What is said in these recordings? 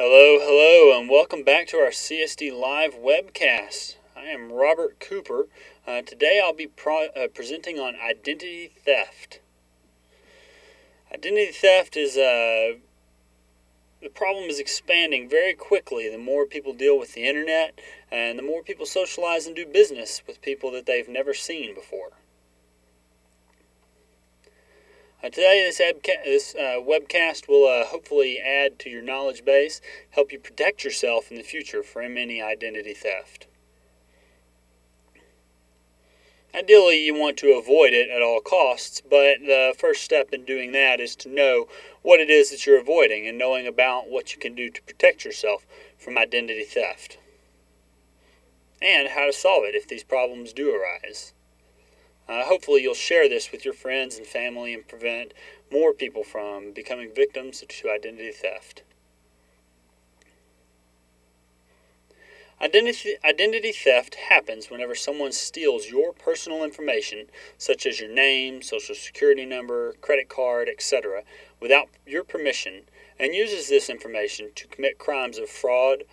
Hello, and welcome back to our CSD Live webcast. I am Robert Cooper. Today I'll be presenting on identity theft. Identity theft is the problem is expanding very quickly. The more people deal with the internet, and the more people socialize and do business with people that they've never seen before. Today, this webcast will hopefully add to your knowledge base, help you protect yourself in the future from any identity theft. Ideally, you want to avoid it at all costs, but the first step in doing that is to know what it is that you're avoiding and knowing about what you can do to protect yourself from identity theft, and how to solve it if these problems do arise. Hopefully you'll share this with your friends and family and prevent more people from becoming victims to identity theft. Identity theft happens whenever someone steals your personal information, such as your name, social security number, credit card, etc., without your permission, and uses this information to commit crimes of fraud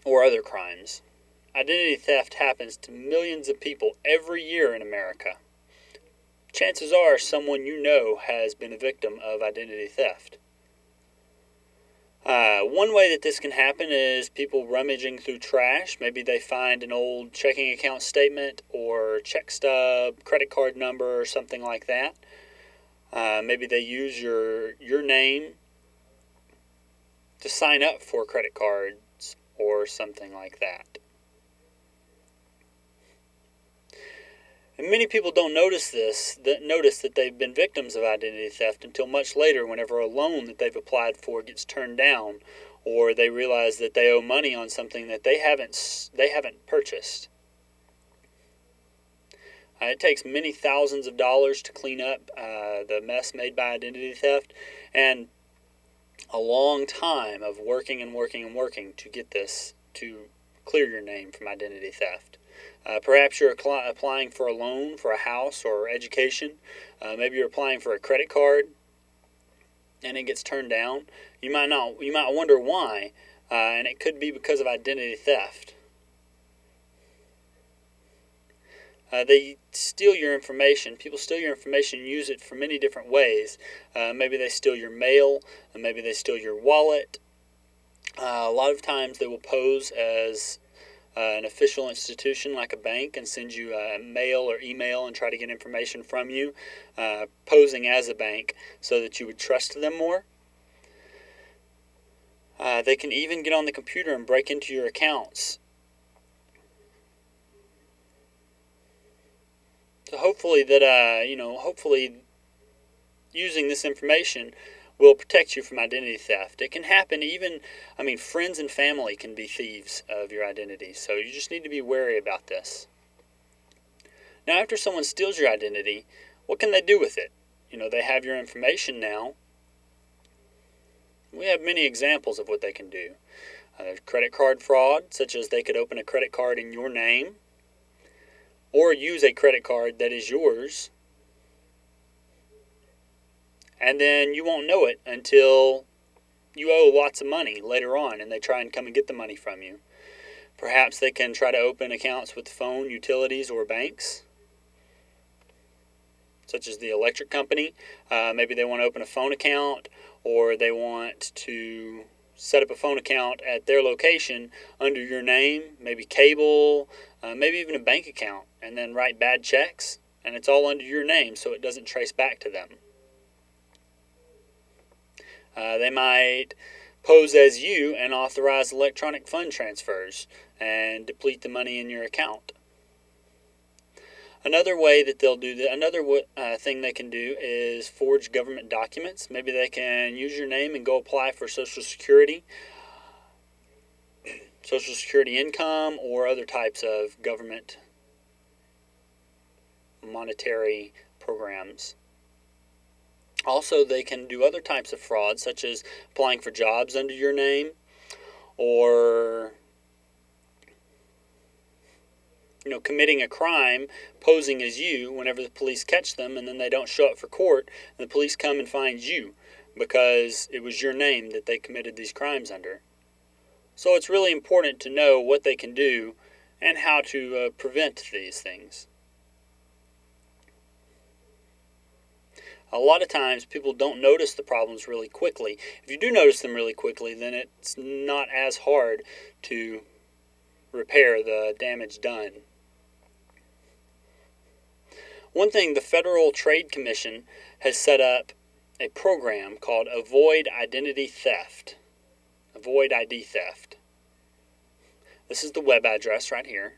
or other crimes. Identity theft happens to millions of people every year in America. Chances are someone you know has been a victim of identity theft. One way that this can happen is people rummaging through trash. Maybe they find an old checking account statement or check stub, credit card number, or something like that. Maybe they use your name to sign up for credit cards or something like that. And many people don't notice that they've been victims of identity theft until much later, whenever a loan that they've applied for gets turned down, or they realize that they owe money on something that they haven't purchased. It takes many thousands of dollars to clean up the mess made by identity theft, and a long time of working to get this to clear your name from identity theft. Perhaps you're applying for a loan for a house or education. Maybe you're applying for a credit card, and it gets turned down. You might wonder why, and it could be because of identity theft. They steal your information. People steal your information and use it for many different ways. Maybe they steal your mail, and maybe they steal your wallet. A lot of times they will pose as an official institution like a bank and send you a mail or email and try to get information from you, posing as a bank so that you would trust them more. They can even get on the computer and break into your accounts. So hopefully using this information will protect you from identity theft. It can happen friends and family can be thieves of your identity, so you just need to be wary about this. Now, after someone steals your identity, what can they do with it? They have your information now. We have many examples of what they can do. There's credit card fraud, such as they could open a credit card in your name, or use a credit card that is yours, and then you won't know it until you owe lots of money later on and they try and come and get the money from you. Perhaps they can try to open accounts with phone, utilities, or banks, such as the electric company. Maybe they want to open a phone account, or they want to set up a phone account at their location under your name, maybe cable, maybe even a bank account, and then write bad checks, and it's all under your name so it doesn't trace back to them. They might pose as you and authorize electronic fund transfers and deplete the money in your account. Another way that they'll do that, another thing they can do is forge government documents. Maybe they can use your name and go apply for Social Security income, or other types of government monetary programs. Also, they can do other types of fraud, such as applying for jobs under your name, or committing a crime, posing as you whenever the police catch them, and then they don't show up for court, and the police come and find you. because it was your name that they committed these crimes under. So it's really important to know what they can do and how to prevent these things. A lot of times people don't notice the problems really quickly. If you do notice them really quickly, then it's not as hard to repair the damage done. One thing, the Federal Trade Commission has set up a program called Avoid Identity Theft. Avoid ID Theft. This is the web address right here.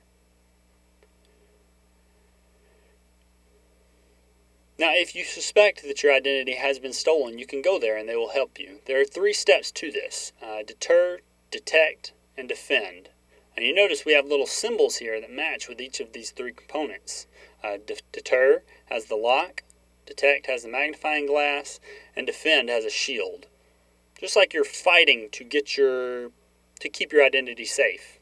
Now, if you suspect that your identity has been stolen, you can go there and they will help you. There are 3 steps to this: deter, detect, and defend. And you notice we have little symbols here that match with each of these 3 components. Deter has the lock, detect has the magnifying glass, and defend has a shield. Just like you're fighting to keep your identity safe.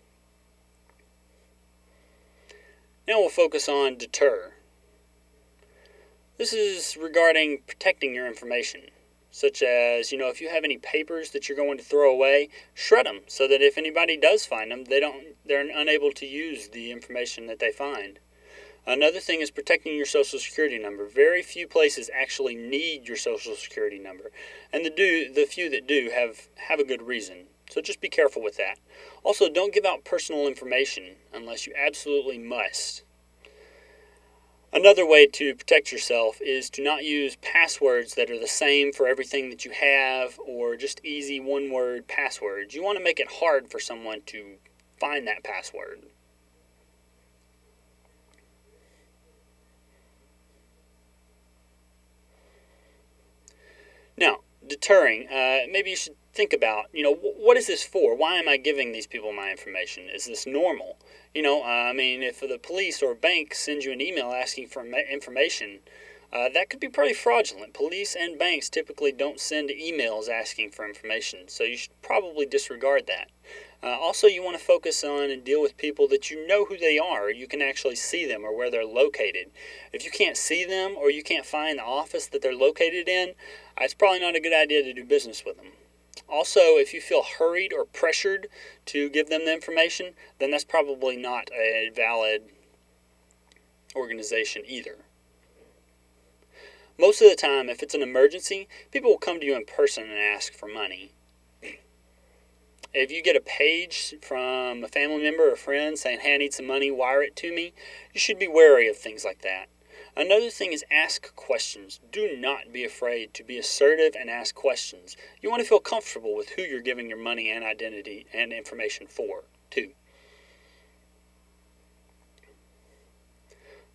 Now we'll focus on deter. This is regarding protecting your information, such as, if you have any papers that you're going to throw away, shred them so that if anybody does find them, they're unable to use the information that they find. Another thing is protecting your Social Security number. Very few places actually need your Social Security number, and the few that do have a good reason. So just be careful with that. Also, don't give out personal information unless you absolutely must. Another way to protect yourself is to not use passwords that are the same for everything that you have, or just easy one-word passwords. You want to make it hard for someone to find that password. Now, deterring, maybe you should think about, what is this for? Why am I giving these people my information? Is this normal? If the police or bank sends you an email asking for information, that could be pretty fraudulent. Police and banks typically don't send emails asking for information, so you should probably disregard that. Also, you want to focus on and deal with people that you know who they are, or you can actually see them or where they're located. If you can't see them or you can't find the office that they're located in, it's probably not a good idea to do business with them. Also, if you feel hurried or pressured to give them the information, then that's probably not a valid organization either. Most of the time, if it's an emergency, people will come to you in person and ask for money. If you get a page from a family member or friend saying, "Hey, I need some money, wire it to me," you should be wary of things like that. Another thing is ask questions. Do not be afraid to be assertive and ask questions. You want to feel comfortable with who you're giving your money and identity and information for, too.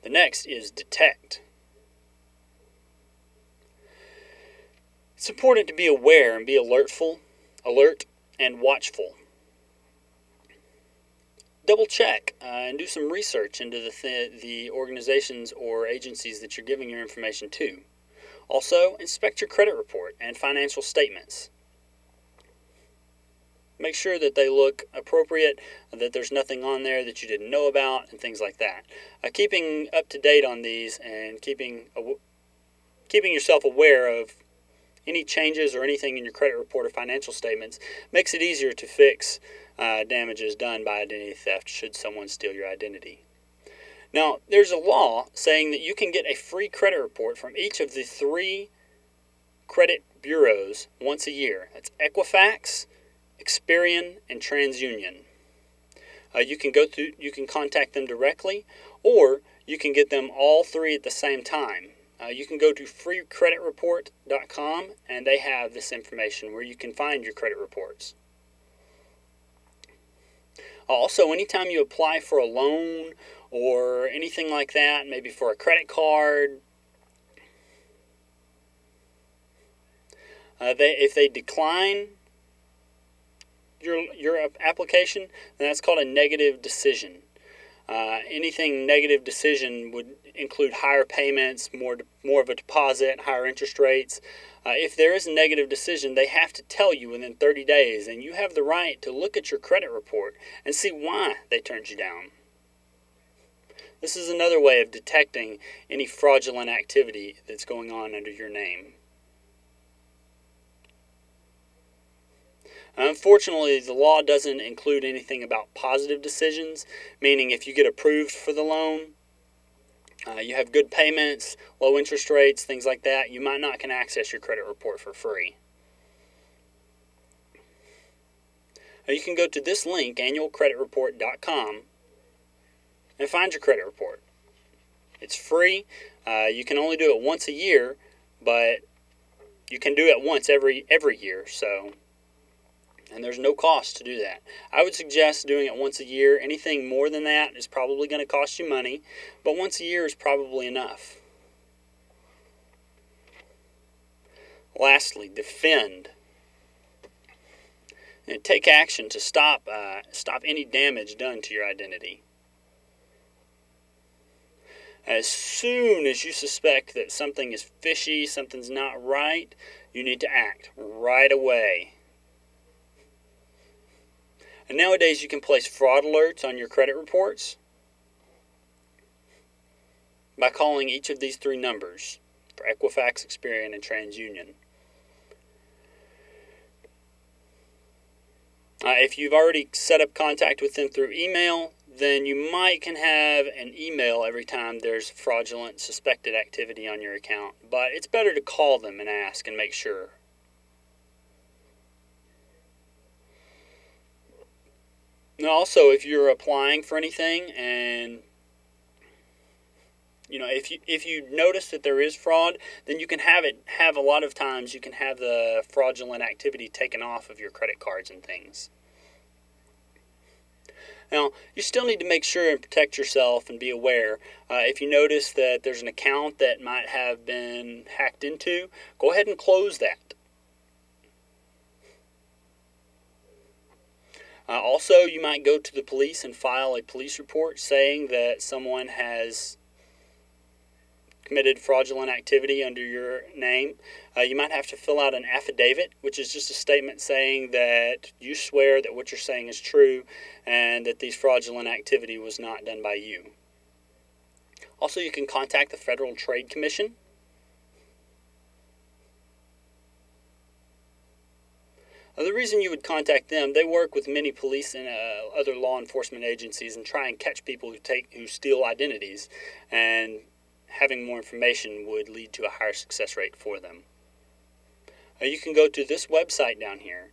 The next is detect. It's important to be aware and be alert and watchful. Double check and do some research into the organizations or agencies that you're giving your information to. Also, inspect your credit report and financial statements. Make sure that they look appropriate, that there's nothing on there that you didn't know about, and things like that. Keeping up to date on these and keeping yourself aware of any changes or anything in your credit report or financial statements makes it easier to fix damages done by identity theft should someone steal your identity. Now, there's a law saying that you can get a free credit report from each of the 3 credit bureaus once a year. That's Equifax, Experian, and TransUnion. You can contact them directly, or you can get them all 3 at the same time. You can go to freecreditreport.com, and they have this information where you can find your credit reports. Also, anytime you apply for a loan or anything like that, maybe for a credit card, if they decline your application, then that's called a negative decision. Anything negative decision would include higher payments, more of a deposit, higher interest rates. If there is a negative decision, they have to tell you within 30 days, and you have the right to look at your credit report and see why they turned you down. This is another way of detecting any fraudulent activity that's going on under your name. Unfortunately, the law doesn't include anything about positive decisions, meaning if you get approved for the loan, you have good payments, low interest rates, things like that, you might not can access your credit report for free. You can go to this link, annualcreditreport.com, and find your credit report. It's free. You can only do it once a year, but you can do it once every year. And there's no cost to do that. I would suggest doing it once a year. Anything more than that is probably going to cost you money, but once a year is probably enough. Lastly, defend. And take action to stop any damage done to your identity. As soon as you suspect that something is fishy, something's not right, you need to act right away. And nowadays you can place fraud alerts on your credit reports by calling each of these 3 numbers for Equifax, Experian, and TransUnion. If you've already set up contact with them through email, then you might can have an email every time there's fraudulent suspected activity on your account. But it's better to call them and ask and make sure. Now also, if you're applying for anything and if you notice that there is fraud, then you can have a lot of times you can have the fraudulent activity taken off of your credit cards and things. Now, you still need to make sure and protect yourself and be aware. If you notice that there's an account that might have been hacked into, go ahead and close that. Also, you might go to the police and file a police report saying that someone has committed fraudulent activity under your name. You might have to fill out an affidavit, which is just a statement saying that you swear that what you're saying is true and that this fraudulent activity was not done by you. Also, you can contact the Federal Trade Commission. The reason you would contact them, they work with many police and other law enforcement agencies and try and catch people who steal identities, and having more information would lead to a higher success rate for them. You can go to this website down here,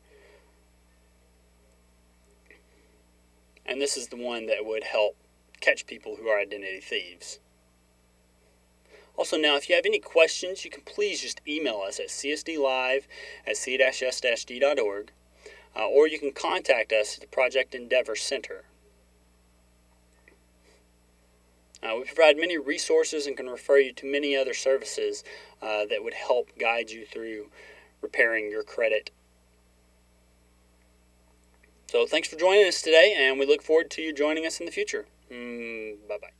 and this is the one that would help catch people who are identity thieves. Also, now, if you have any questions, you can please just email us at csdlive@c-s-d.org, or you can contact us at the Project Endeavor Center. We provide many resources and can refer you to many other services that would help guide you through repairing your credit. So thanks for joining us today, and we look forward to you joining us in the future. Bye-bye.